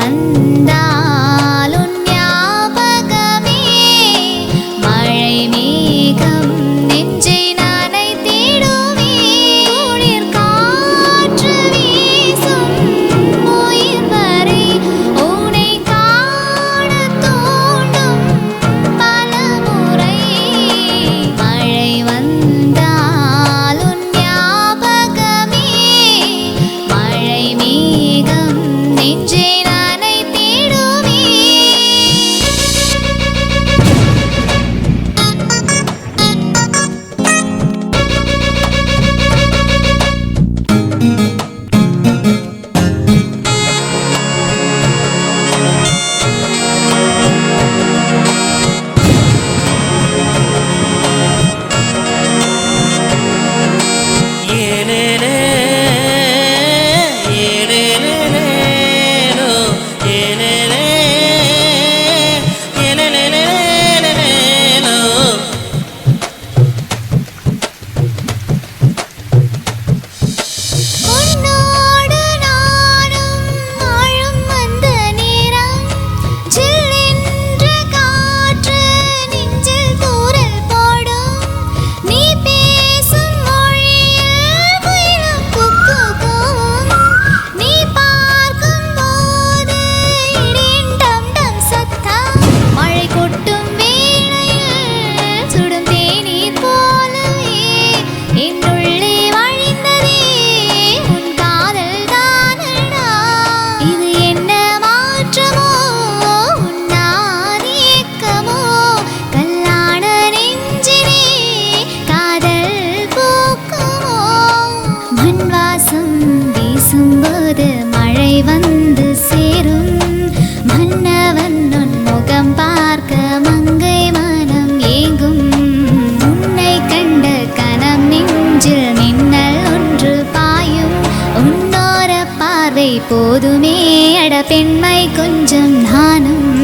வந்தால் உன் ஞாபகமே மழை மேகம் நெஞ்சை நனைத்திடுமே குளிர் காற்று வீசும் உயிர் வரை உன்னை காணத் தோன்றும் பலமுறை மழை வந்தால் உன் ஞாபகமே மழை மேகம் நெஞ்சை நனைத்திடுமே. உன்னோடு நானும் வாழும் அந்த நேரம் சில்லென்ற காற்று நெஞ்சில் தூறல் போடும் நீ பேசும் மொழியில் குயிலும் குக்கூக்கும் நீ பார்க்கும் போது இடியின் டம் டம் சத்தம் மழை கொட்டும் வேளையில் சுடும் தேநீர் போலவே என்னுள்ளே வழிந்ததே உன் காதல் தானடா இது என்ன மாற்றமோ உன்னாதி ஏக்கமோ கல்லான நெஞ்சிலே காதல் பூக்குமோ மண் வாசம் வீசும்போது மழை வந்து சேரும் மன்னவன் உன் முகம் பார்க்க மங்கை மனம் ஏங்கும் உன்னை கண்ட கனம் நெஞ்சில் மின்னல் ஒன்று பாயும் உன்னோர பார்வை போதுமே அட பெண்மை கொஞ்சம் நானும்